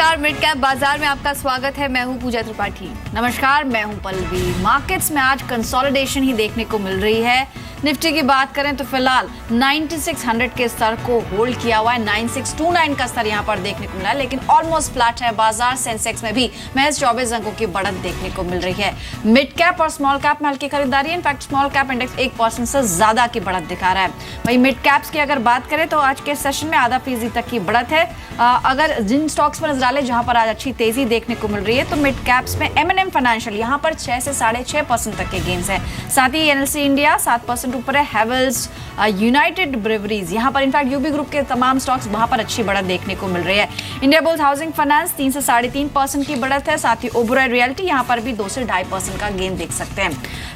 नमस्कार, mid cap बाजार में आपका स्वागत है। मैं हूं पूजा त्रिपाठी। नमस्कार, मैं हूं पल्लवी। मार्केट्स में आज कंसोलिडेशन ही देखने को मिल रही है। निफ्टी की बात करें तो फिलहाल 9600 के स्तर को होल्ड किया हुआ है। 9629 का स्तर यहां पर देखने को मिला है, लेकिन ऑलमोस्ट फ्लैट है बाजार। सेंसेक्स में भी महज 24 अंकों की बढ़त देखने को मिल रही है। मिड कैप और स्मॉल कैप में हल्की खरीदारी है। इनफैक्ट स्मॉल कैप इंडेक्स 1% से ज्यादा की बढ़त दिखा रहा है। वहीं मिड कैप्स की अगर बात करें तो आज के सेशन में आधा फीसदी तक की बढ़त है। अगर जिन स्टॉक्स पर नजर डालें जहां पर आज अच्छी तेजी देखने को मिल रही है तो मिड कैप्स में M&M फाइनेंशियल यहां पर 6 से 6.5% तक के गेन्स है। साथ ही NLC इंडिया 7% ऊपर है। हैवेल्स, यूनाइटेड ब्रेवरीज, यहां पर इनफैक्ट यूबी ग्रुप के तमाम स्टॉक्स वहां पर अच्छी बढ़त देखने को मिल रही है। इंडियाबुल्स हाउसिंग फाइनेंस 3 से 3.5% की बढ़त है। साथ ही ओबेरॉय रियल्टी यहां पर भी 2 से 2.5% का गेन देख सकते हैं।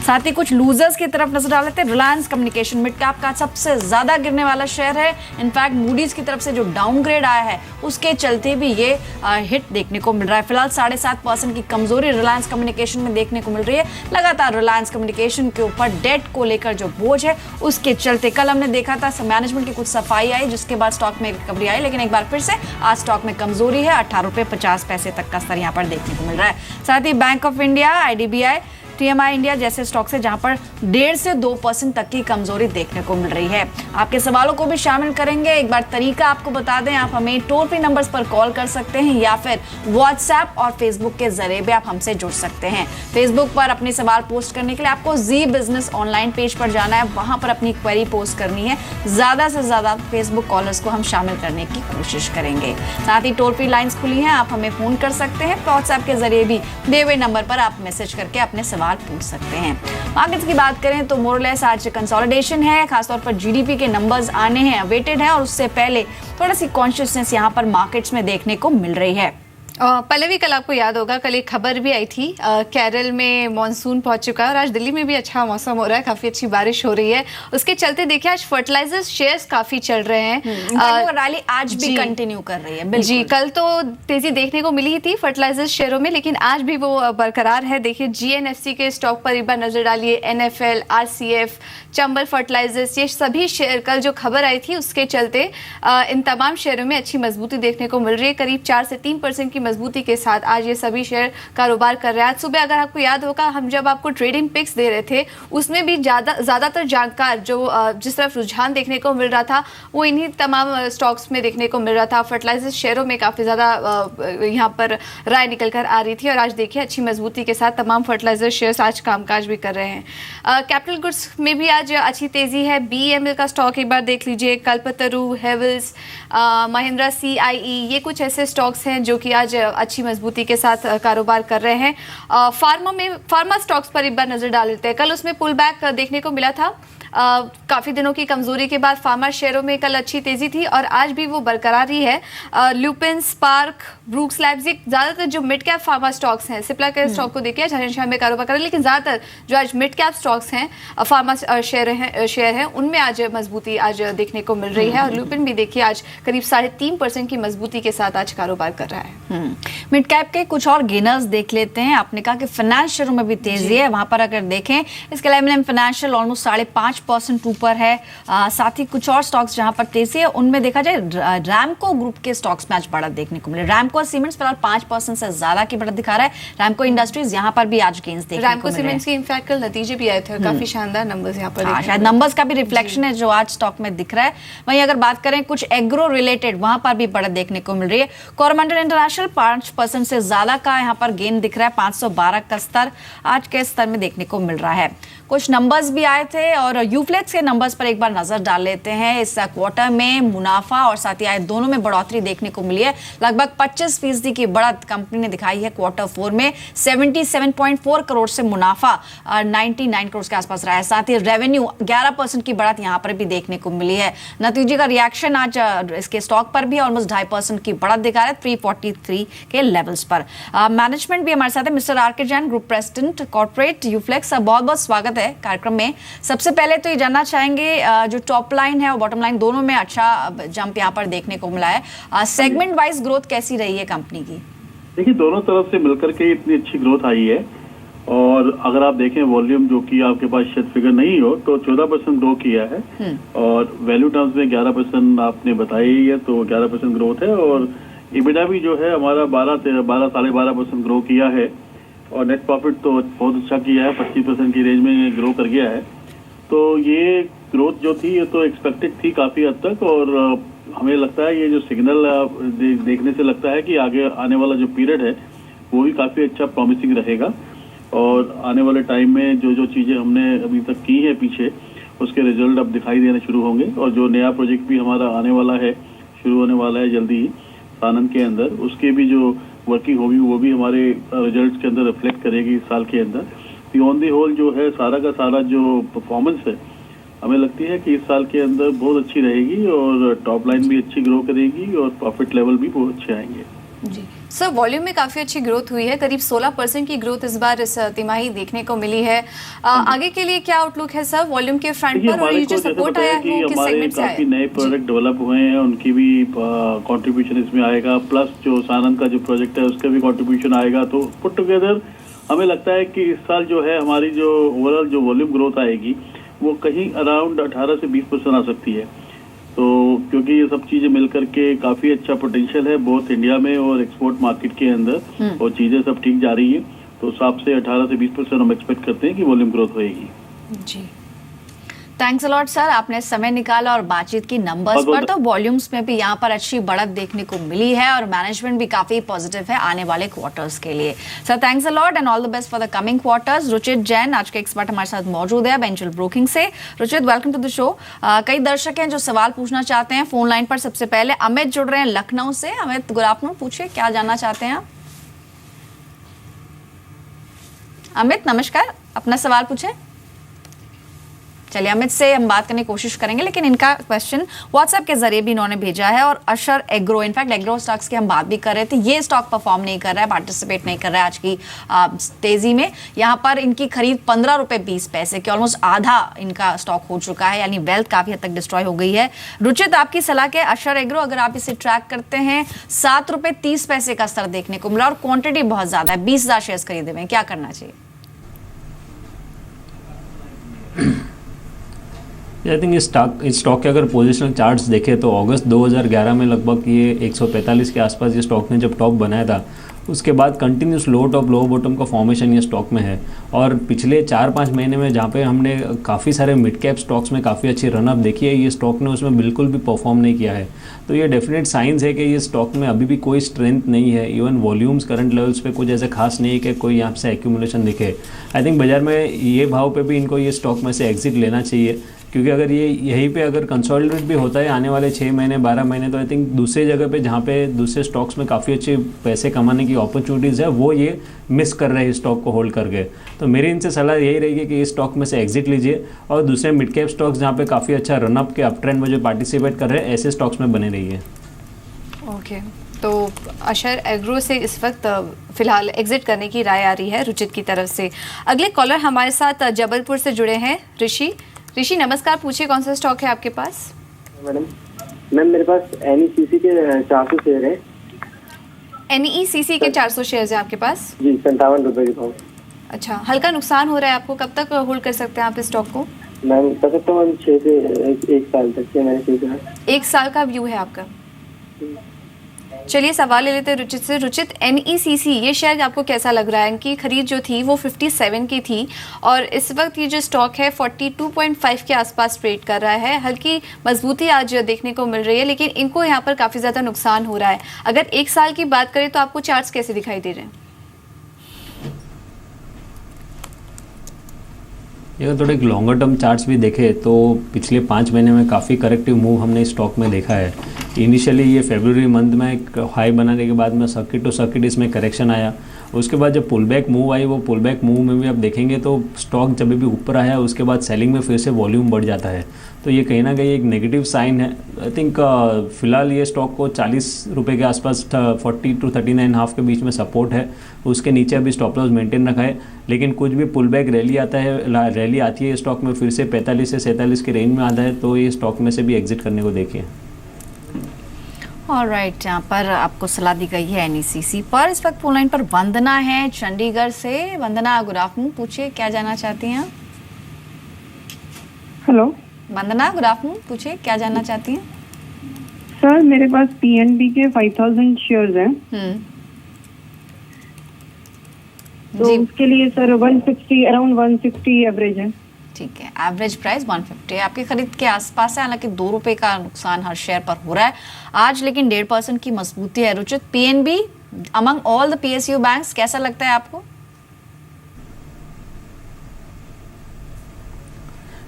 साथ ही कुछ लूजर्स की तरफ नजर डाल लेते हैं। रिलायंस कम्युनिकेशन मिड कैप का सबसे ज्यादा गिरने वाला शेयर है। इनफैक्ट मूडीज की तरफ से जो डाउनग्रेड आया है उसके चलते भी ये हिट देखने को मिल रहा है। फिलहाल 7.5% की कमजोरी रिलायंस कम्युनिकेशन में देखने को मिल रही है। लगातार रिलायंस कम्युनिकेशन के ऊपर डेट को लेकर जो बोझ है उसके चलते कल हमने देखा था मैनेजमेंट की कुछ सफाई आई, जिसके बाद स्टॉक में रिकवरी आई, लेकिन एक बार फिर से आज स्टॉक में कमजोरी है। 18.50 रुपए तक का स्तर यहां पर देखने को मिल रहा है। साथ ही bank of India, IDBI, TMI India जैसे स्टॉक्स है जहां पर 1.5 से 2% तक की कमजोरी देखने को मिल रही है। आपके सवालों को भी शामिल करेंगे। एक बार तरीका आपको बता दें, आप हमें टोल फ्री नंबर्स पर कॉल कर सकते हैं या फिर व्हाट्सएप और फेसबुक के जरिए भी आप हमसे जुड़ सकते हैं। फेसबुक पर अपने सवाल पोस्ट करने के लिए आपको जी बिजनेस ऑनलाइन पेज पर जाना है, वहां पर अपनी क्वेरी पोस्ट करनी है। ज्यादा से ज्यादा फेसबुक कॉलर्स को हम शामिल करने की कोशिश करेंगे। साथ ही टोल फ्री लाइंस खुली हैं, आप हमें फोन कर सकते हैं। व्हाट्सएप के जरिए भी दिए हुए नंबर पर आप मैसेज करके अपने सवाल पूछ सकते हैं। मार्केट्स की बात करें तो मोरलेस आज कंसोलिडेशन है। खासतौर पर GDP के नंबर्स आने हैं, अवेटेड है, और उससे पहले थोड़ा सी कॉन्शियसनेस यहां पर मार्केट्स में देखने को मिल रही है। पहले भी कल आपको याद होगा, कल एक खबर भी आई थी, केरल में मॉनसून पहुंच चुका है और आज दिल्ली में भी अच्छा मौसम हो रहा है, काफी अच्छी बारिश हो रही है। उसके चलते देखिए आज फर्टिलाइजर शेयर्स काफी चल रहे हैं। रैली आज भी कंटिन्यू कर रही है। जी, कल तो तेजी देखने को मिली ही थी फर्टिलाइजर शेयरों में, लेकिन आज भी वो बरकरार है। देखिए GNFC के स्टॉक पर एक बार नजर डालिए। NFL, RCF, चंबल फर्टिलाइजर्स, ये सभी शेयर कल जो खबर आई थी उसके चलते इन तमाम शेयरों में अच्छी मजबूती देखने को मिल रही है। करीब 4 से 3% की मजबूती के साथ आज ये सभी शेयर कारोबार कर रहे हैं। आज सुबह अगर आपको याद होगा, हम जब आपको ट्रेडिंग पिक्स दे रहे थे उसमें भी ज्यादातर जानकार जो जिस तरफ रुझान देखने को मिल रहा था वो इन्हीं तमाम स्टॉक्स में देखने को मिल रहा था। फर्टिलाइजर शेयरों में काफी ज्यादा यहाँ पर राय निकल कर आ रही थी और आज देखिए अच्छी मजबूती के साथ तमाम फर्टिलाइजर शेयर्स आज कामकाज भी कर रहे हैं। कैपिटल गुड्स में भी आज अच्छी तेजी है। BEML का स्टॉक एक बार देख लीजिए। कल्पतरू, हेवल्स, महिंद्रा, CIE, ये कुछ ऐसे स्टॉक्स हैं जो कि आज अच्छी मजबूती के साथ कारोबार कर रहे हैं। फार्मा स्टॉक्स पर एक बार नजर डाल लेते हैं। कल उसमें पुल बैक देखने को मिला था। काफी दिनों की कमजोरी के बाद फार्मा शेयरों में कल अच्छी तेजी थी और आज भी वो बरकरार ही है। ल्यूपिन, स्पार्क, ब्रूक्स लैब्स, ज्यादातर जो मिड कैप फार्मा स्टॉक्स हैं, सिप्ला के स्टॉक को देखिए हरियाणा में कारोबार कर रहे हैं, लेकिन ज्यादातर जो आज मिड कैप स्टॉक्स हैं, फार्मा शेयर हैं, उनमें आज मजबूती आज देखने को मिल रही है। और ल्यूपिन भी देखिए आज करीब 3.5% की मजबूती के साथ आज कारोबार कर रहा है। मिड कैप के कुछ और गेनर्स देख लेते हैं। आपने कहा कि फाइनेंस शेयरों में भी तेजी है, वहां पर अगर देखें इसके अलावा M&M फाइनेंशियल ऑलमोस्ट 5.5% ऊपर है। साथ ही कुछ और स्टॉक्स जहां पर तेजी है उनमें देखा जाए रैमको ग्रुप के स्टॉक्स में आज बढ़त देखने को मिले। रैमको सीमेंट्स फिलहाल 5% से ज्यादा की बढ़त दिखा रहा है। रैमको इंडस्ट्रीज यहां पर भी आज गेन्स देखने को मिल रहे हैं। रैमको सीमेंट्स के इनफैक्ट कल नतीजे भी आए थे, काफी शानदार नंबर्स यहां पर शायद नंबर्स का भी रिफ्लेक्शन है जो आज स्टॉक में दिख रहा है। वहीं अगर बात करें कुछ एग्रो रिलेटेड, वहां पर भी बढ़त देखने को मिल रही है। कोरोमंडल इंटरनेशनल 5% से ज्यादा का यहाँ पर गेन दिख रहा है। 512 का स्तर आज के स्तर में देखने को मिल रहा है। कुछ नंबर्स भी आए थे और यूफ्लेक्स के नंबर्स पर एक बार नजर डाल लेते हैं। इस क्वार्टर में मुनाफा और साथ ही आय दोनों में बढ़ोतरी देखने को मिली है। लगभग 25% की बढ़त कंपनी ने दिखाई है। क्वार्टर 4 में 77.4 करोड़ से मुनाफा 99 करोड़ के आसपास रहा है। साथ ही रेवेन्यू 11% की बढ़त यहां पर भी देखने को मिली है। नतीजे का रिएक्शन आज इसके स्टॉक पर भी ऑलमोस्ट 2.5% की बढ़त दिखा रहा है 343 के लेवल्स पर। मैनेजमेंट भी हमारे साथ है, मिस्टर आर के Jain, group president corporate Uflex. बहुत बहुत स्वागत है कार्यक्रम में। सबसे पहले तो ये जानना चाहेंगे जो टॉप लाइन है और बॉटम लाइन दोनों में अच्छा जंप यहाँ पर देखने को मिला है। सेगमेंट वाइज ग्रोथ कैसी रही है कंपनी की? देखिए दोनों तरफ से मिलकर के इतनी अच्छी ग्रोथ आई है और अगर आप देखें वॉल्यूम जो कि आपके पास शायद फिगर नहीं हो तो 14% ग्रो किया है और वैल्यू टर्म्स में 11% आपने बताई है, तो 11% ग्रोथ है और EBITDA भी जो है हमारा 12-12.5% ग्रो किया है और नेट प्रॉफिट तो बहुत अच्छा किया है, 25% की रेंज में ग्रो कर गया है। तो ये ग्रोथ जो थी ये तो एक्सपेक्टेड थी काफ़ी हद तक और हमें लगता है ये जो सिग्नल देखने से लगता है कि आगे आने वाला जो पीरियड है वो भी काफ़ी अच्छा प्रॉमिसिंग रहेगा और आने वाले टाइम में जो जो चीज़ें हमने अभी तक की हैं पीछे उसके रिजल्ट अब दिखाई देने शुरू होंगे और जो नया प्रोजेक्ट भी हमारा आने वाला है, शुरू होने वाला है जल्दी ही सानंद के अंदर, उसके भी जो वर्किंग होगी वो भी हमारे रिजल्ट्स के अंदर रिफ्लेक्ट करेगी इस साल के अंदर। ऑन दी होल जो है सारा का सारा जो परफॉर्मेंस है हमें लगती है कि इस साल के अंदर बहुत अच्छी रहेगी और टॉप लाइन भी अच्छी ग्रो करेगी और प्रॉफिट लेवल भी बहुत अच्छे आएंगे। जी सर, वॉल्यूम में काफ़ी अच्छी ग्रोथ हुई है, करीब 16% की ग्रोथ इस बार इस तिमाही देखने को मिली है। आगे के लिए क्या आउटलुक है सर वॉल्यूम के फ्रंट पर, और ये जो सपोर्ट आया है वो किस सेगमेंट से आया है? काफी नए प्रोडक्ट डेवलप हुए हैं, उनकी भी कंट्रीब्यूशन इसमें आएगा, प्लस जो सानंद का जो प्रोजेक्ट है उसका भी कंट्रीब्यूशन आएगा। तो पुट टुगेदर हमें लगता है कि इस साल जो है हमारी जो ओवरऑल जो वॉल्यूम ग्रोथ आएगी वो कहीं अराउंड 18 से 20% आ सकती है। तो क्योंकि ये सब चीजें मिलकर के काफी अच्छा पोटेंशियल है बहुत इंडिया में और एक्सपोर्ट मार्केट के अंदर और चीजें सब ठीक जा रही है, तो हिसाब से 18 से 20% हम एक्सपेक्ट करते हैं कि वॉल्यूम ग्रोथ होएगी। जी, थैंक्स अलॉट सर, आपने समय निकाला और बातचीत की नंबर्स पर। तो वॉल्यूम्स में भी यहाँ पर अच्छी बढ़त देखने को मिली है और मैनेजमेंट भी काफी पॉजिटिव है आने वाले क्वार्टर्स के लिए। Sir thanks a lot and all the best for the coming quarters. Ruchit Jain आज के एक्सपर्ट हमारे साथ मौजूद है बेंचुअल ब्रोकिंग से। Ruchit, welcome to the show. कई दर्शक हैं जो सवाल पूछना चाहते हैं फोन लाइन पर। सबसे पहले अमित जुड़ रहे हैं लखनऊ से। अमित, गुड आफ्टरनून, पूछिए क्या जानना चाहते हैं आप? अमित नमस्कार, अपना सवाल पूछें। चलिए, अमित से हम बात करने की कोशिश करेंगे, लेकिन इनका क्वेश्चन व्हाट्सएप के जरिए भी इन्होंने भेजा है। और अशर एग्रो, इनफैक्ट एग्रो स्टॉक्स की हम बात भी कर रहे थे, ये स्टॉक परफॉर्म नहीं कर रहा है, पार्टिसिपेट नहीं कर रहा है आज की तेजी में। यहाँ पर इनकी खरीद 15 रुपये 20 पैसे की, ऑलमोस्ट आधा इनका स्टॉक हो चुका है, यानी वेल्थ काफी हद तक डिस्ट्रॉय हो गई है। रुचित, आपकी सलाह के अशर एग्रो, अगर आप इसे ट्रैक करते हैं 7 रुपये 30 पैसे का स्तर देखने को मिला और क्वांटिटी बहुत ज्यादा है, 20,000 शेयर खरीदे हुए, क्या करना चाहिए? आई थिंक इस स्टॉक के अगर पोजिशनल चार्ट्स देखें तो अगस्त 2011 में लगभग ये 145 के आसपास ये स्टॉक ने जब टॉप बनाया था, उसके बाद कंटिन्यूस लो टॉप लो बॉटम का फॉर्मेशन ये स्टॉक में है। और पिछले 4-5 महीने में जहाँ पे हमने काफ़ी सारे मिड कैप स्टॉक्स में काफ़ी अच्छी रनअप देखी है, ये स्टॉक ने उसमें बिल्कुल भी परफॉर्म नहीं किया है। तो ये डेफिनेट साइंस है कि ये स्टॉक में अभी भी कोई स्ट्रेंथ नहीं है। इवन वॉल्यूम्स करंट लेवल्स पे कुछ ऐसे खास नहीं है कि कोई यहाँ से एक्यूमुलेशन दिखे। आई थिंक बाजार में ये भाव पे भी इनको ये स्टॉक में से एग्जिट लेना चाहिए, क्योंकि अगर ये यहीं पे अगर कंसोलिडेट भी होता है आने वाले 6 महीने 12 महीने, तो आई थिंक दूसरी जगह पे जहाँ पे दूसरे स्टॉक्स में काफ़ी अच्छे पैसे कमाने की अपॉर्चुनिटीज़ है वो ये मिस कर रहे हैं स्टॉक को होल्ड करके। तो मेरी इनसे सलाह यही रहेगी कि इस स्टॉक में से एग्जिट लीजिए और दूसरे मिड कैप स्टॉक्स जहाँ पे काफ़ी अच्छा रनअप के अप ट्रेंड में जो पार्टिसिपेट कर रहे हैं ऐसे स्टॉक्स में बने रहिए। ओके, तो अशर एग्रो से इस वक्त फिलहाल एग्जिट करने की राय आ रही है रुचित की तरफ से। अगले कॉलर हमारे साथ जबलपुर से जुड़े हैं ऋषि नमस्कार, पूछिए कौन सा स्टॉक है आपके पास? मैम मेरे पास NECC के 400 शेयर है। NECC के 400 शेयर है आपके पास? जी, 57 रुपये के भाव। अच्छा, हल्का नुकसान हो रहा है आपको, कब तक होल्ड कर सकते हैं आप इस स्टॉक को? मैम कर सकता हूँ 6 से 1 साल तक के मैंने सोचा है। 1 साल का व्यू है आपका? चलिए सवाल ले लेते हैं रुचित से। रुचित, NECC ये शेयर आपको कैसा लग रहा है? इनकी खरीद जो थी वो 57 की थी और इस वक्त ये जो स्टॉक है 42.5 के आसपास ट्रेड कर रहा है। हल्की मजबूती आज देखने को मिल रही है, लेकिन इनको यहाँ पर काफ़ी ज़्यादा नुकसान हो रहा है। अगर 1 साल की बात करें तो आपको चार्ट्स कैसे दिखाई दे रहे हैं? अगर थोड़े लॉन्गर टर्म चार्ट्स भी देखें तो पिछले 5 महीने में काफ़ी करेक्टिव मूव हमने स्टॉक में देखा है। इनिशियली ये फरवरी मंथ में एक हाई बनाने के बाद में सर्किट टू सर्किट इसमें करेक्शन आया। उसके बाद जब पुल बैक मूव आई, वो पुल बैक मूव में भी आप देखेंगे तो स्टॉक जब भी ऊपर आया उसके बाद सेलिंग में फिर से वॉल्यूम बढ़ जाता है। तो ये कहीं ना कहीं एक नेगेटिव साइन है। आई थिंक फिलहाल ये स्टॉक को 40 रुपये के आसपास 40 to 39.5 के बीच में सपोर्ट है, उसके नीचे अभी स्टॉप लॉस मेंटेन रखा है। लेकिन कुछ भी पुल बैक रैली आती है स्टॉक में फिर से 45 से 47 के रेंज में आता है, तो ये स्टॉक में से भी एग्जिट करने को देखिए। ऑलराइट, यहाँ पर आपको सलाह दी गई है NECC पर। इस वक्त फोन लाइन पर वंदना है चंडीगढ़ से। वंदना, गुड आफ्टरनून, पूछिए क्या जानना चाहती हैं? हेलो वंदना, गुड आफ्टरनून, पूछिए क्या जानना चाहती हैं? सर मेरे पास पीएनबी के 5000 शेयर्स हैं, तो जी उसके लिए सर 160 अराउंड 160 एवरेज है। ठीक है, एवरेज प्राइस 150 है, आपकी खरीद के आसपास है। हालांकि 2 रुपए का नुकसान हर शेयर पर हो रहा है आज, लेकिन 1.5% की मजबूती है। Ruchit, PNB among all the PSU banks कैसा लगता है आपको?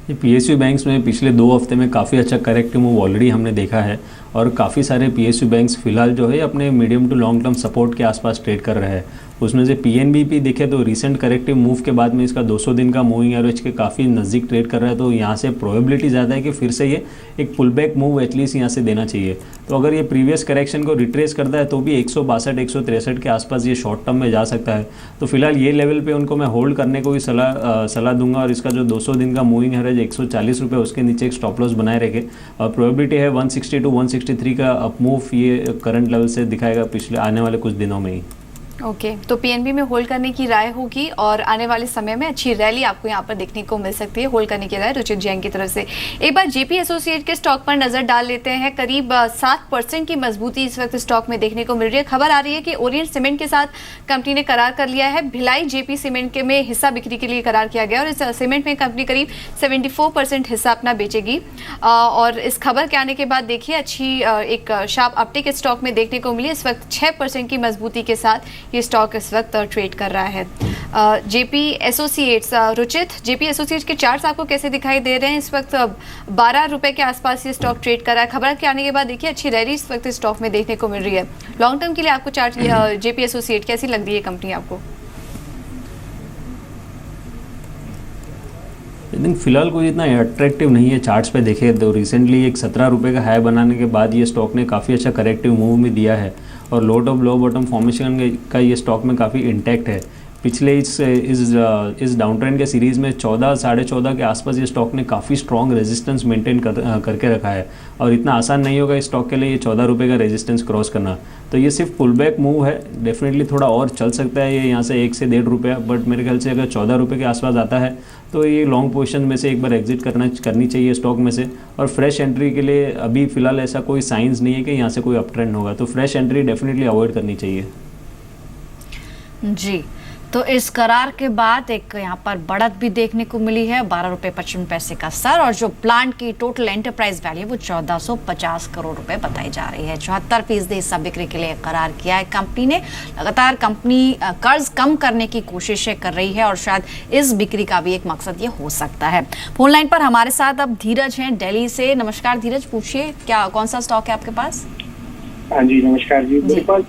ये पीएसयू बैंक्स में पिछले 2 हफ्ते में काफ़ी अच्छा करेक्टिव मूव ऑलरेडी हमने देखा है और काफ़ी सारे पीएसयू बैंक्स फिलहाल जो है अपने medium to long term support के आसपास ट्रेड कर रहे हैं। उसमें से पीएनबी भी देखे तो रिसेंट करेक्टिव मूव के बाद में इसका 200 दिन का मूविंग एवरेज के काफ़ी नज़दीक ट्रेड कर रहा है, तो यहाँ से प्रोबेबिलिटी ज़्यादा है कि फिर से ये एक पुल बैक मूव एटलीस्ट यहाँ से देना चाहिए। तो अगर ये प्रीवियस करेक्शन को रिट्रेस करता है तो भी 162 163 के आसपास ये शॉर्ट टर्म में जा सकता है। तो फिलहाल ये लेवल पे उनको मैं होल्ड करने को भी सलाह दूंगा और इसका जो 200 दिन का मूविंग एवरेज 140 रुपये उसके नीचे एक स्टॉप लॉस बनाए रखे और प्रोबेबिलिटी है 160 to 163 का अप मूव ये करंट लेवल से दिखाएगा पिछले आने वाले कुछ दिनों में ही। ओके, तो पीएनबी में होल्ड करने की राय होगी और आने वाले समय में अच्छी रैली आपको यहाँ पर देखने को मिल सकती है। होल्ड करने की राय रुचित जैन की तरफ से। एक बार जेपी एसोसिएट के स्टॉक पर नजर डाल लेते हैं। करीब 7% की मजबूती इस वक्त स्टॉक में देखने को मिल रही है। खबर आ रही है कि ओरिएंट सीमेंट के साथ कंपनी ने करार कर लिया है। भिलाई जेपी सीमेंट के में हिस्सा बिक्री के लिए करार किया गया और इस सीमेंट में कंपनी करीब 74% हिस्सा अपना बेचेगी। और इस खबर के आने के बाद देखिए अच्छी एक शार्प अपटिक स्टॉक में देखने को मिली। इस वक्त 6% की मजबूती के साथ ये स्टॉक इस वक्त ट्रेड कर रहा है। JP associates, Ruchit, JP associates के चार्ट्स आपको कैसे दिखाई दे रहे हैं? इस वक्त 12 रुपए के आसपास ये स्टॉक ट्रेड कर रहा है। खबर के आने के बाद देखिए अच्छी रैली इस वक्त स्टॉक में देखने को मिल रही है। लॉन्ग टर्म के लिए आपको चार्ट जेपी एसोसिएट कैसी लग रही है कंपनी आपको? लेकिन फिलहाल कोई इतना अट्रैक्टिव नहीं है चार्ट्स पे देखे तो। रिसेंटली एक 17 रुपये का हाई बनाने के बाद ये स्टॉक ने काफ़ी अच्छा करेक्टिव मूव भी दिया है और लो टॉप लो बॉटम फॉर्मेशन का ये स्टॉक में काफ़ी इंटैक्ट है। पिछले इस डाउन ट्रेंड के सीरीज़ में 14 साढ़े 14 के आसपास ये स्टॉक ने काफ़ी स्ट्रॉन्ग रेजिस्टेंस मेंटेन करके रखा है और इतना आसान नहीं होगा इस स्टॉक के लिए ये 14 रुपये का रेजिस्टेंस क्रॉस करना। तो ये सिर्फ पुल बैक मूव है, डेफिनेटली थोड़ा और चल सकता है ये यहाँ से 1 से 1.5 रुपया, बट मेरे ख्याल से अगर 14 रुपये के आसपास आता है तो ये लॉन्ग पोजीशन में से एक बार एग्जिट करनी चाहिए स्टॉक में से। और फ्रेश एंट्री के लिए अभी फ़िलहाल ऐसा कोई साइंस नहीं है कि यहाँ से कोई अप ट्रेंड होगा, तो फ्रेश एंट्री डेफिनेटली अवॉइड करनी चाहिए। जी, तो इस करार के बाद एक यहाँ पर बढ़त भी देखने को मिली है, 12 रुपये 55 पैसे का सर, और जो प्लांट की टोटल एंटरप्राइज वैल्यू वो 1450 करोड़ रुपए बताई जा रही है। 74% हिस्सा बिक्री के लिए करार किया है कंपनी ने। लगातार कंपनी कर्ज कम करने की कोशिशें कर रही है और शायद इस बिक्री का भी एक मकसद ये हो सकता है। फोन लाइन पर हमारे साथ अब धीरज हैं दिल्ली से। नमस्कार धीरज, पूछिए क्या कौन सा स्टॉक है आपके पास? हाँ जी नमस्कार जी, मेरे पास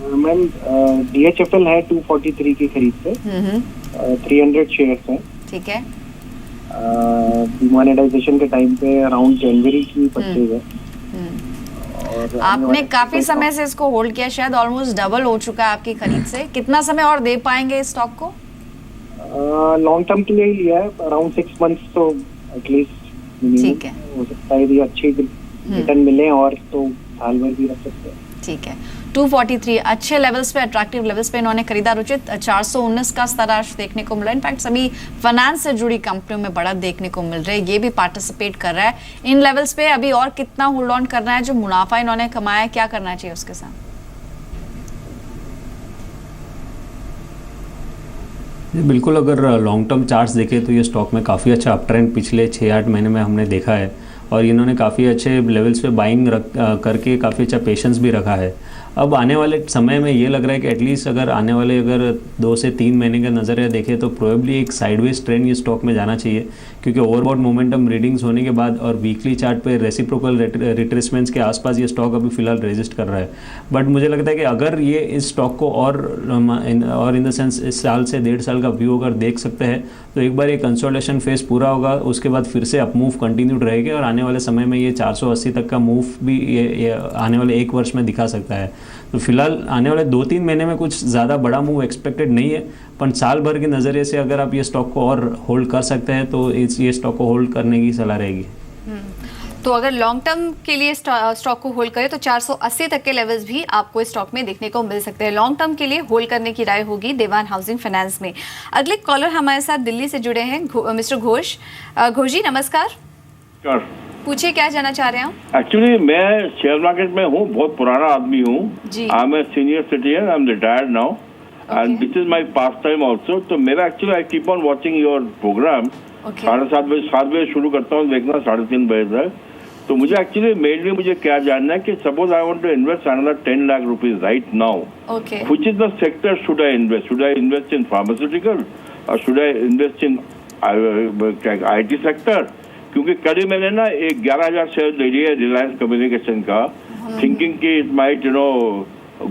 मैम DHFL है 243 की खरीद पे, 300 शेयर्स हैं। ठीक है, डिमोनेटाइजेशन के टाइम पे अराउंड जनवरी की परचेज है और आपने काफी समय से इसको होल्ड किया, शायद ऑलमोस्ट डबल हो चुका है आपकी खरीद से। कितना समय और दे पाएंगे इस स्टॉक को? लॉन्ग टर्म के लिए ही लिया है, अराउंड 6 मंथ्स तो एटलीस्ट ठीक है, हो सकता है अच्छे रिटर्न मिले और तो साल भर भी रख सकते हैं। ठीक है, 243 अच्छे लेवल्स पे, अट्रैक्टिव लेवल्स पे इन्होंने खरीदा। रुचित, 419 का स्तर आज देखने को मिला। इनफैक्ट सभी फाइनेंस से जुड़ी कंपनियों में बढ़त देखने को मिल रही है, ये भी पार्टिसिपेट कर रहा है इन लेवल्स पे। अभी और कितना होल्ड ऑन करना है? जो मुनाफा इन्होंने कमाया है क्या करना चाहिए उसके साथ? बिल्कुल, अगर लॉन्ग टर्म चार्ट्स देखें तो ये स्टॉक में काफ़ी अच्छा अप ट्रेंड पिछले 6-8 महीने में हमने देखा है और इन्होंने काफ़ी अच्छे लेवल्स पे बाइंग करके काफ़ी अच्छा पेशेंस भी रखा है। अब आने वाले समय में ये लग रहा है कि एटलीस्ट अगर आने वाले 2 से 3 महीने का नज़रिया देखें तो प्रोबेबली एक साइडवेज ट्रेंड ये स्टॉक में जाना चाहिए, क्योंकि ओवरबॉट मोमेंटम रीडिंग्स होने के बाद और वीकली चार्ट पे रेसिप्रोकल रिट्रेसमेंट्स के आसपास ये स्टॉक अभी फिलहाल रेजिस्ट कर रहा है। बट मुझे लगता है कि अगर ये इस स्टॉक को और इन द सेंस इस साल से 1.5 साल का व्यू अगर देख सकते हैं तो एक बार ये कंसोलिडेशन फेज पूरा होगा, उसके बाद फिर से अप मूव कंटिन्यूड रहेगी और आने वाले समय में ये 480 तक का मूव भी ये आने वाले 1 वर्ष में दिखा सकता है। तो फिलहाल आने वाले 2-3 महीने में कुछ ज़्यादा बड़ा मूव एक्सपेक्टेड नहीं है, पर साल भर के नज़रिए से अगर आप ये स्टॉक को और होल्ड कर सकते हैं तो ये स्टॉक को होल्ड करने की सलाह रहेगी। तो अगर लॉन्ग टर्म के लिए स्टॉक को होल्ड करें तो 480 तक के लेवल्स भी आपको इस स्टॉक में देखने को मिल सकते हैं। लॉन्ग टर्म के लिए होल्ड करने की राय होगी देवान हाउसिंग फाइनेंस में। अगले कॉलर हमारे साथ दिल्ली से जुड़े हैं मिस्टर घोष। घोष जी नमस्कार। पूछिए क्या जानना चाह रहे हैं आप? एक्चुअली मैं शेयर मार्केट में हूँ, बहुत पुराना आदमी हूँ। जी। I am a senior citizen, I am retired now and this is my pastime also. तो मेरा actually I keep on watching your programme. 7:30 बजे शुरू करता हूँ देखना 3:30 बजे तक। तो मुझे एक्चुअली मेनली मुझे क्या जानना है कि suppose I want to invest another 10 lakh rupees right now, which is the sector should I invest? Should I invest in pharmaceutical और should I invest in IT sector? क्योंकि कल ही मैंने ना 11,000 शेयर ले लिए रिलायंस कम्युनिकेशन का, थिंकिंग कि it might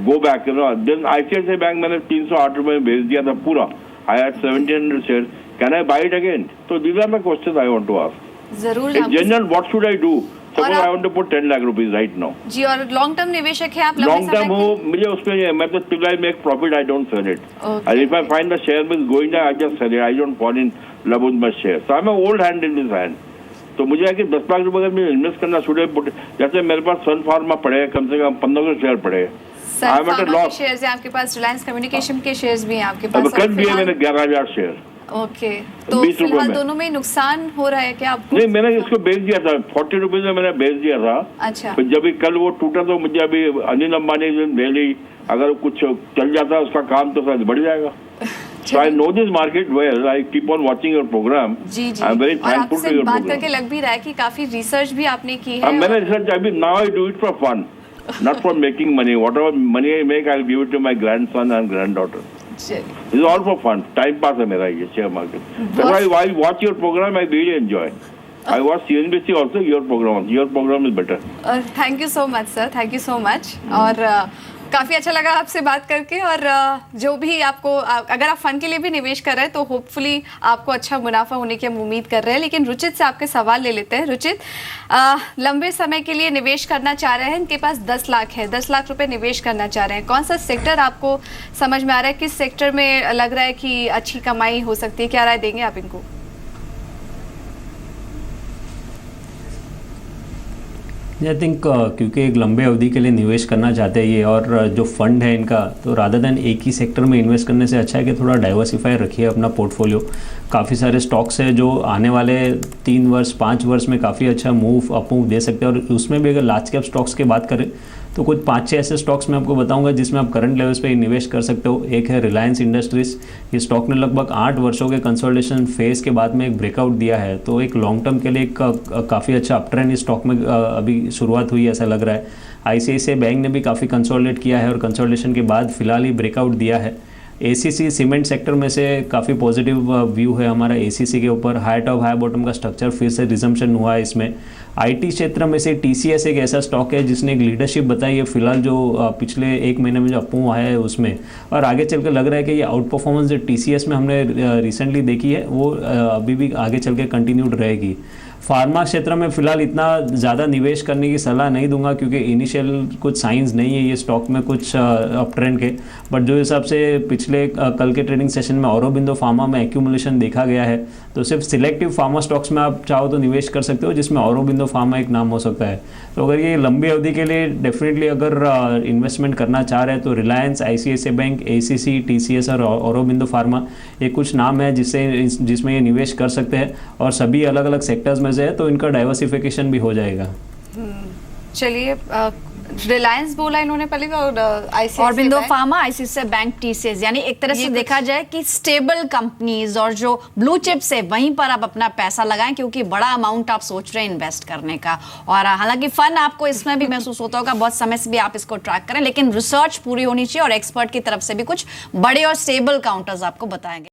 go back then ICICI bank मैंने 308 रुपए में भेज दिया था पूरा। I had 1700 share, can I bye it again? तो these are my question I want to ask. जरूर। In general what should I do? Suppose I want to put 10 lakh rupees right now. जी, और लॉन्ग टर्म निवेशक है आप? Long term हो, मुझे उसमें मैं तो till I make profit I don't sell it. And if I find the share is going down I just sell it. I don't fall in love with my share. So I am old hand in this hand. तो मुझे है कि 10 लाख रुपए अगर मैं invest करना शुरू है, जैसे मेरे पास सन फार्मा पड़े हैं, कम से कम 1500 शेयर पड़े हैं। सन फार्मा के शेयर्स हैं आपके पास, रिलायंस कम्युनिकेशन के शेयर्स भी हैं आपके पास। अब कल दिए मैंने 11,000 शेयर। ओके, तो फिलहाल दोनों में नुकसान हो रहा है क्या आपको? नहीं, मैंने इसको बेच दिया था 40 रुपीज में मैंने बेच दिया था। अच्छा। तो जब कल वो टूटा तो मुझे अभी अनिल अंबानी डेली अगर कुछ चल जाता है उसका काम तो शायद बढ़ जाएगा। So I know this market well. I keep on watching your program. Ji ji. I'm very thankful to your बात program. करके लग भी रहा है कि काफी रिसर्च भी आपने की है। मैंने रिसर्च अभी now I do it for fun, not for making money. Whatever money I make, I'll give it to my grandson and granddaughter. This is all for fun. Time pass है मेरा ये share market. That's why I watch your program. I really enjoy. I watch CNBC also. Your program is better. Thank you so much sir, thank you so much. और काफ़ी अच्छा लगा आपसे बात करके। और जो भी आपको अगर आप फंड के लिए भी निवेश कर रहे हैं तो होपफुली आपको अच्छा मुनाफा होने की हम उम्मीद कर रहे हैं। लेकिन रुचित से आपके सवाल ले लेते हैं। रुचित, लंबे समय के लिए निवेश करना चाह रहे हैं, इनके पास 10 लाख है, 10 लाख रुपए निवेश करना चाह रहे हैं, कौन सा सेक्टर आपको समझ में आ रहा है? किस सेक्टर में लग रहा है कि अच्छी कमाई हो सकती है? क्या राय देंगे आप इनको? आई थिंक क्योंकि एक लंबे अवधि के लिए निवेश करना चाहते हैं ये, और जो फंड है इनका, तो रादर देन एक ही सेक्टर में इन्वेस्ट करने से अच्छा है कि थोड़ा डाइवर्सिफाई रखिए अपना पोर्टफोलियो। काफ़ी सारे स्टॉक्स है जो आने वाले 3 वर्ष 5 वर्ष में काफ़ी अच्छा अप मूव दे सकते हैं। और उसमें भी अगर लार्ज कैप स्टॉक्स की बात करें तो कुछ 5-6 ऐसे स्टॉक्स मैं आपको बताऊंगा जिसमें आप करंट लेवल्स पे निवेश कर सकते हो। एक है रिलायंस इंडस्ट्रीज। ये स्टॉक ने लगभग 8 वर्षों के कंसोलिडेशन फेज के बाद में एक ब्रेकआउट दिया है, तो एक लॉन्ग टर्म के लिए काफ़ी अच्छा अप ट्रेंड इस स्टॉक में अभी शुरुआत हुई ऐसा लग रहा है। ICICI बैंक ने भी काफ़ी कंसोलिडेट किया है और कंसोलिडेशन के बाद फिलहाल ही ब्रेकआउट दिया है। ACC सीमेंट सेक्टर में से काफ़ी पॉजिटिव व्यू है हमारा ACC के ऊपर। हाई टॉप हाई बॉटम का स्ट्रक्चर फिर से रिजम्पशन हुआ है इसमें। IT क्षेत्र में से TCS एक ऐसा स्टॉक है जिसने एक लीडरशिप बताई है फिलहाल, जो पिछले 1 महीने में जो अपमूव आया है उसमें, और आगे चल के लग रहा है कि ये आउट परफॉर्मेंस जो TCS में हमने रिसेंटली देखी है वो अभी भी आगे चल के कंटिन्यूड रहेगी। फार्मा क्षेत्र में फिलहाल इतना ज़्यादा निवेश करने की सलाह नहीं दूंगा क्योंकि इनिशियल कुछ साइंस नहीं है ये स्टॉक में कुछ अप ट्रेंड के, बट जो हिसाब से पिछले कल के ट्रेडिंग सेशन में औरोबिंदो फार्मा में एक्यूमुलेशन देखा गया है, तो सिर्फ सिलेक्टिव फार्मा स्टॉक्स में आप चाहो तो निवेश कर सकते हो जिसमें औरोबिंदो फार्मा एक नाम हो सकता है। तो अगर ये लंबी अवधि के लिए डेफिनेटली अगर इन्वेस्टमेंट करना चाह रहे हैं तो Reliance, ICICI bank, ACC, TCS और औरोबिंदो फार्मा ये कुछ नाम है जिसमें ये निवेश कर सकते हैं, और सभी अलग अलग सेक्टर्स में से है तो इनका डाइवर्सिफिकेशन भी हो जाएगा। चलिए, रिलायंस बोला इन्होंने पहले, और Aurobindo pharma, ICICI bank, TCS, यानी एक तरह से देखा जाए कि स्टेबल कंपनीज और जो ब्लू चिप्स है वहीं पर आप अपना पैसा लगाएं क्योंकि बड़ा अमाउंट आप सोच रहे हैं इन्वेस्ट करने का। और हालांकि फन आपको इसमें भी महसूस होता होगा, बहुत समय से भी आप इसको ट्रैक करें, लेकिन रिसर्च पूरी होनी चाहिए और एक्सपर्ट की तरफ से भी कुछ बड़े और स्टेबल काउंटर्स आपको बताएंगे।